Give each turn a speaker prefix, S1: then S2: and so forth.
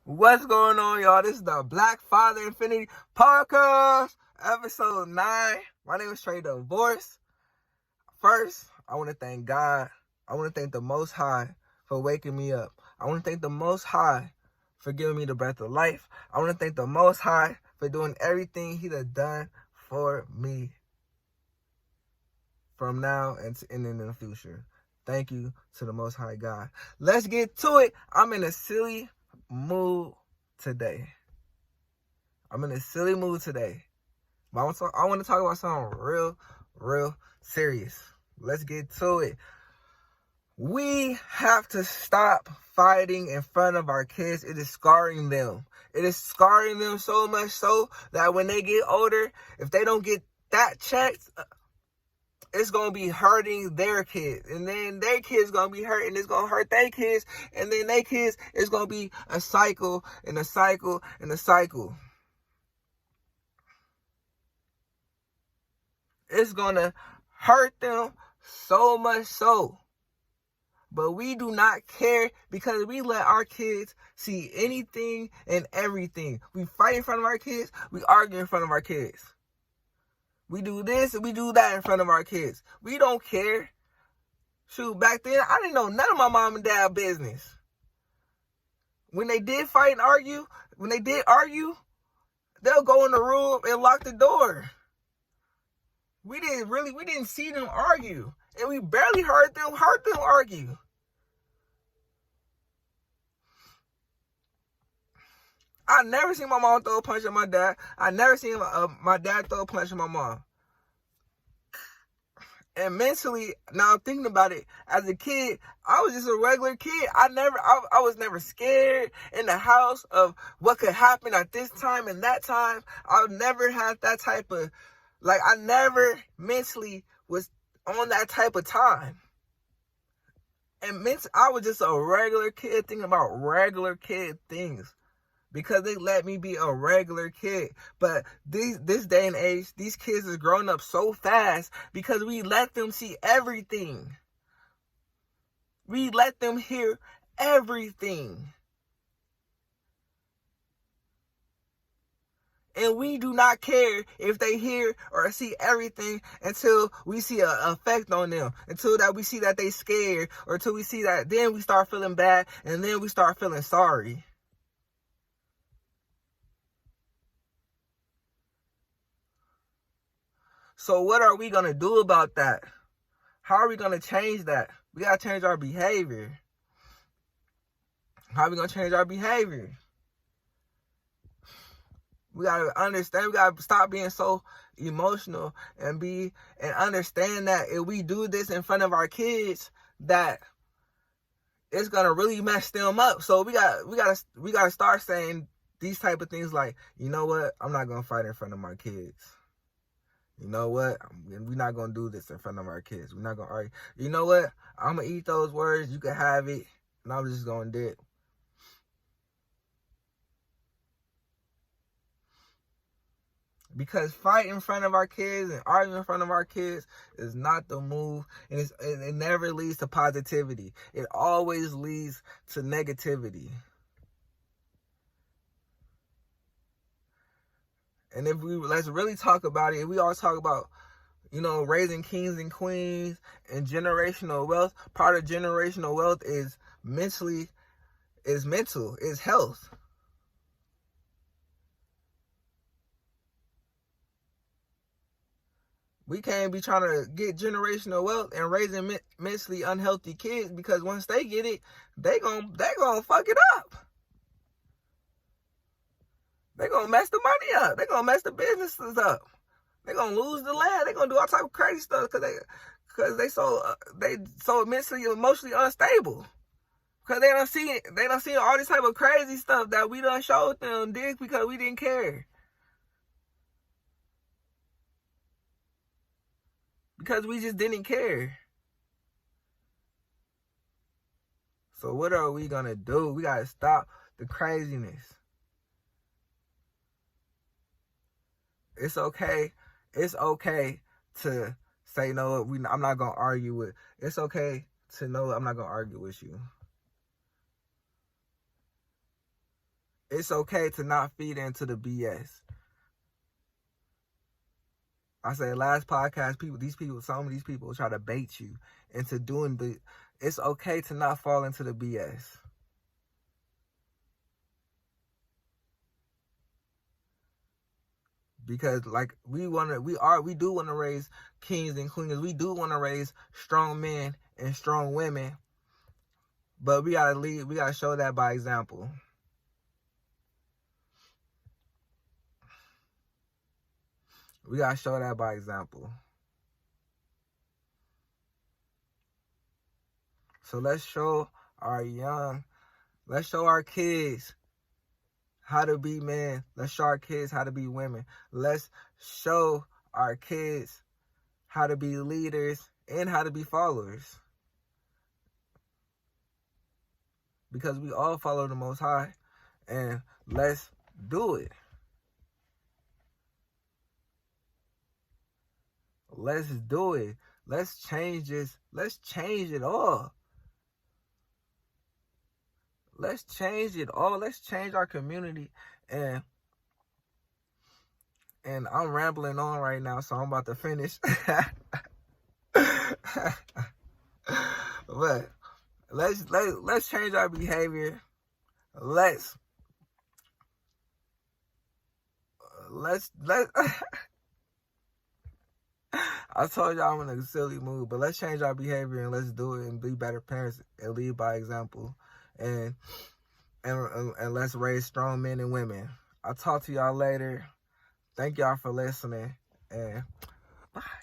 S1: What's going on, y'all? This is the Blackfatherinfinity podcast, episode 9. My name is Trey Divorce. First, I want to thank God. I want to thank the Most High for waking me up. I want to thank the Most High for giving me the breath of life. I want to thank the Most High for doing everything He done done for me from now and in the future. Thank you to the Most High God. Let's get to it. I'm in a silly mood today. But I want to talk about something real serious. Let's get to it. We have to stop fighting in front of our kids. It is scarring them. It is scarring them so much so that when they get older, if they don't get that checked, it's going to be hurting their kids. And then their kids going to be hurt, and it's going to hurt their kids. And then their kids, it's going to be a cycle and a cycle and a cycle. It's going to hurt them so much so. But we do not care because we let our kids see anything and everything. We fight in front of our kids. We argue in front of our kids. We do this and we do that in front of our kids. We don't care. Shoot, back then, I didn't know none of my mom and dad business. When they did fight and argue, they'll go in the room and lock the door. We didn't see them argue. And we barely heard them argue. I never seen my mom throw a punch at my dad. I never seen my dad throw a punch at my mom. And mentally, now I'm thinking about it, as a kid, I was just a regular kid. I was never scared in the house of what could happen at this time and that time. I never had that type of, I never mentally was on that type of time. And I was just a regular kid thinking about regular kid things. Because they let me be a regular kid. But this day and age, these kids is growing up so fast because we let them see everything. We let them hear everything. And we do not care if they hear or see everything until we see an effect on them. Until that we see that they scared, or until we see that, then we start feeling bad, and then we start feeling sorry. So what are we going to do about that? How are we going to change that? We got to change our behavior. How are we going to change our behavior? We got to understand. We got to stop being so emotional and understand that if we do this in front of our kids, that it's going to really mess them up. So we got to start saying these type of things like, you know what? I'm not going to fight in front of my kids. You know what? We're not going to do this in front of our kids. We're not going to argue. You know what? I'm going to eat those words. You can have it. And I'm just going to do it. Because fight in front of our kids and argue in front of our kids is not the move. And it never leads to positivity. It always leads to negativity. And let's really talk about it, if we all talk about, raising kings and queens and generational wealth, part of generational wealth is mental, is health. We can't be trying to get generational wealth and raising mentally unhealthy kids, because once they get it, they gonna fuck it up. They're going to mess the money up. They're going to mess the businesses up. They're going to lose the land. They're going to do all type of crazy stuff because they so mentally, emotionally unstable. Because they don't see all this type of crazy stuff that we done showed them, because we didn't care. Because we just didn't care. So what are we going to do? We got to stop the craziness. It's okay to say no. I'm not gonna argue with. It's okay to know I'm not gonna argue with you. It's okay to not feed into the BS. I said last podcast, some of these people try to bait you into doing it's okay to not fall into the BS. Because like we do want to raise kings and queens. We do want to raise strong men and strong women. But we gotta show that by example. We gotta show that by example. So let's show our kids how to be men. Let's show our kids how to be women. Let's show our kids how to be leaders and how to be followers. Because we all follow the Most High. And let's do it. Let's do it. Let's change this. Let's change it all. Let's change it all. Let's change our community. And I'm rambling on right now, so I'm about to finish. But let's change our behavior. Let's I told y'all I'm in a silly mood, but let's change our behavior and let's do it and be better parents and lead by example. And let's raise strong men and women. I'll talk to y'all later. Thank y'all for listening, and bye.